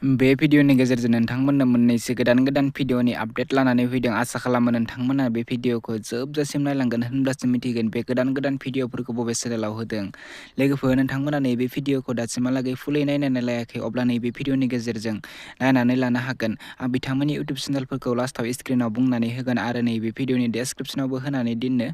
बे भिडिअनि गेजेरजों नोंथांमोननो मोननैसो गोदान भिडिअनि आपडेट लानानै फैदों। आसा खालामो नोंथांमोना बे भिडिअखौ जोबजासिम नायलांगोन, होनब्लासो मिथिगोन बे गोदान भिडिअफोरखौ बबे चेनेलाव होदों। लोगोफोर, नोंथांमोना नैबे भिडिअखौ दासिमहालागै फुलै नायनानै लायाखै, अब्ला नैबे भिडिअनि गेजेरजों नायनानै लानो हागोन। आं बिथांमोननि इउटुब चेनेलफोरखौ लास्टआव स्क्रिनाव बुंनानै होगोन आरो नैबे भिडिअनि डेसक्रिपसनावबो होनानै दोननो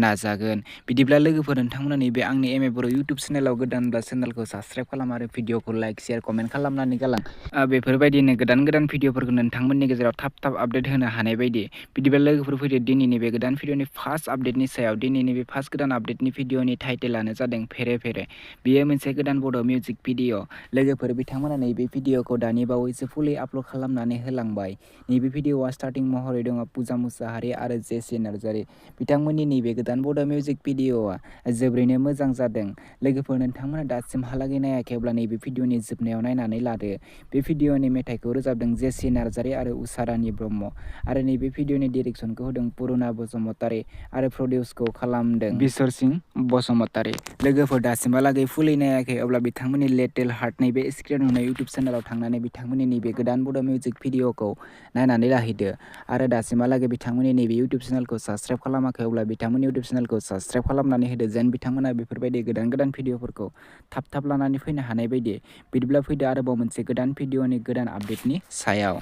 नाजागोन। बिदिब्ला लोगोफोर, नोंथांमोना नैबे आंनि बर' इउटुब चेनेलाव गोदानब्ला चेनेलखौ साबस्क्राइब खालाम आरो भिडिअखौ लाइक, शेयार, कमेन्ट खालामनानै गालां। बेफोरबायदिनो गोदान भिडिअफोरखौ नोंथांमोननि गेजेराव थाब आपडेट होनो हानाय बायदि। बिदिब्ला लोगोफोर, फैदो दिनैनि बे गोदान भिडिअनि फार्स्ट आपडेटनि सायाव। दिनैनि बे फार्स्ट गोदान आपडेटनि भिडिअनि टाइटेलानो जादों फेरे फेरे। बेयो मोनसे गोदान बड' मिउजिक भिडिअ। लोगोफोर, बिथांमोना नैबे भिडिअखौ दानि बावैसो फुलै आपल'ड खालामनानै होलांबाय। नैबे भिडिअआ स्टार्टिं महरै दङ पुजा मुसाहारि आरो जेसि नार्जारि। बिथांमोननि नैबे गोदान बड' मिउजिक भिडिअआ जोबोरैनो मोजां जादों। लोगोफोर, नोंथांमोना दासिमहालागै नायाखैब्ला नैबे भिडिअनि जोबनायाव नायनानै लादो। बे भिडिअनि मेथाइखौ रोजाबदों जेसि नार्जारि आरो उषारानी ब्रह्म, आरो नैबे भिडिअनि डिरेक्सनखौ होदों पुरुना बसुमतारी आरो प्रडिउसखौ खालामदों बिशर सिंह बसुमतारी। लोगोफोर, दासिमहालागै फुलै नायाखै, अब्ला बिथांमोननि लिटिल हार्ट नैबे स्क्रिनाव नुनाय इउटुब चेनेलाव थांनानै बिथांमोननि नैबे गोदान बड' मिउजिक भिडिअखौ नायनानै लाहैदो। आरो दासिमहालागै बिथांमोननि नैबे इउटुब चेनेलखौ साबस्क्राइब खालामाखै, अब्ला बिथांमोननि इउटुब चेनेलखौ साबस्क्राइब खालामनानै होदो, जेन बिथांमोना बेफोरबायदि गोदान भिडिअफोरखौ थाब लानानै फैनो हानाय बायदि। बिदिब्ला फैदो आरोबाव मोनसे गोदान भिडिअनि गोदान आपडेटनि सायाव।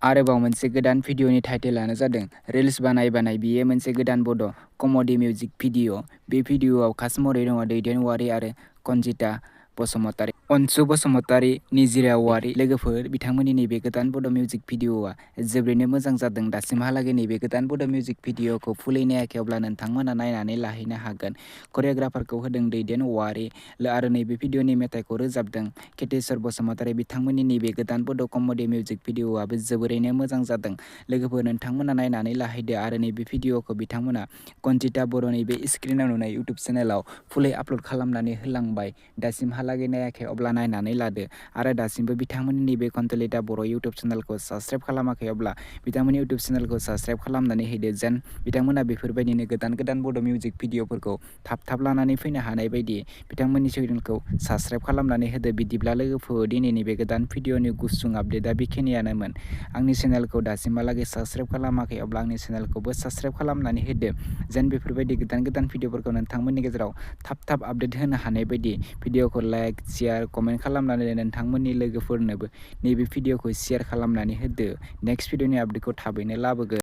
आरोबाव मोनसे गोदान भिडिअनि टाइटेलानो जादों रिल्स बानाय बानाय। बियो मोनसे गोदान बड' कमेडि मिउजिक भिडिअ। बे भिडिअआव कास्ट महरै दङ दैदेन औवारी आरो कनजिता बसुमतारी, अनसु बसुमतारी, निजिरा औवारी। लोगोफोर, बिथांमोननि नैबे गोदान बड' मिउजिक भिडिअआ जोबोरैनो मोजां जादों। दासिमहालागै नैबे गोदान बड' मिउजिक भिडिअखौ फुलै नायाखै, अब्ला नोंथांमोना नायनानै लाहैनो हागोन। करिय'ग्राफारखौ होदों दैदेन औवारी आरो नैबे भिडिअनि मेथाइखौ रोजाबदों केतेश्वर बसुमतारी। बिथांमोननि नैबे गोदान बड' कमेडि मिउजिक भिडिअआबो जोबोरैनो मोजां जादों। लोगोफोर, नोंथांमोना नायनानै लाहैदो आरो नैबे भिडिअखौ बिथांमोना कनजिता बर'नि बे स्क्रिनाव नुनाय इउटुब चेनेलाव फुलै आपल'ड खालामनानै होलांबाय। दासिमहालागै नायाखै, अब्ला नायनानै लादो। आरो दासिमबो बिथांमोननि नैबे कनजिता बर' इउटुब चेनेलखौ साबस्क्राइब खालामाखै, अब्ला बिथांमोननि इउटुब चेनेलखौ साबस्क्राइब खालामनानै होदो, जेन बिथांमोना बेफोरबायदिनो गोदान बड' मिउजिक भिडिअफोरखौ थाब लानानै फैनो हानाय बायदि बिथांमोननि चेनेलखौ साबस्क्राइब खालामनानै होदो। बिदिब्ला लोगोफोर, दिनैनि बे गोदान भिडिअनि गुसुं आपडेटआ बेखिनियानोमोन। आंनि चेनेलखौ दासिमहालागै साबस्क्राइब खालामाखै, अब्ला आंनि चेनेलखौबो साबस्क्राइब खालामनानै होदो, जेन बेफोरबायदि गोदान भिडिअफोरखौ नोंथांमोननि गेजेराव थाब आपडेट होनो हानाय बायदि। भिडिअखौ लाइक, शेयार, कमेन्ट खालामनानै नोंथांमोननि लोगोफोरनोबो नैबे भिडिअखौ शेयार खालामनानै होदो। नेक्स्ट भिडिअनि आपडेटखौ थाबैनो लाबोगोन।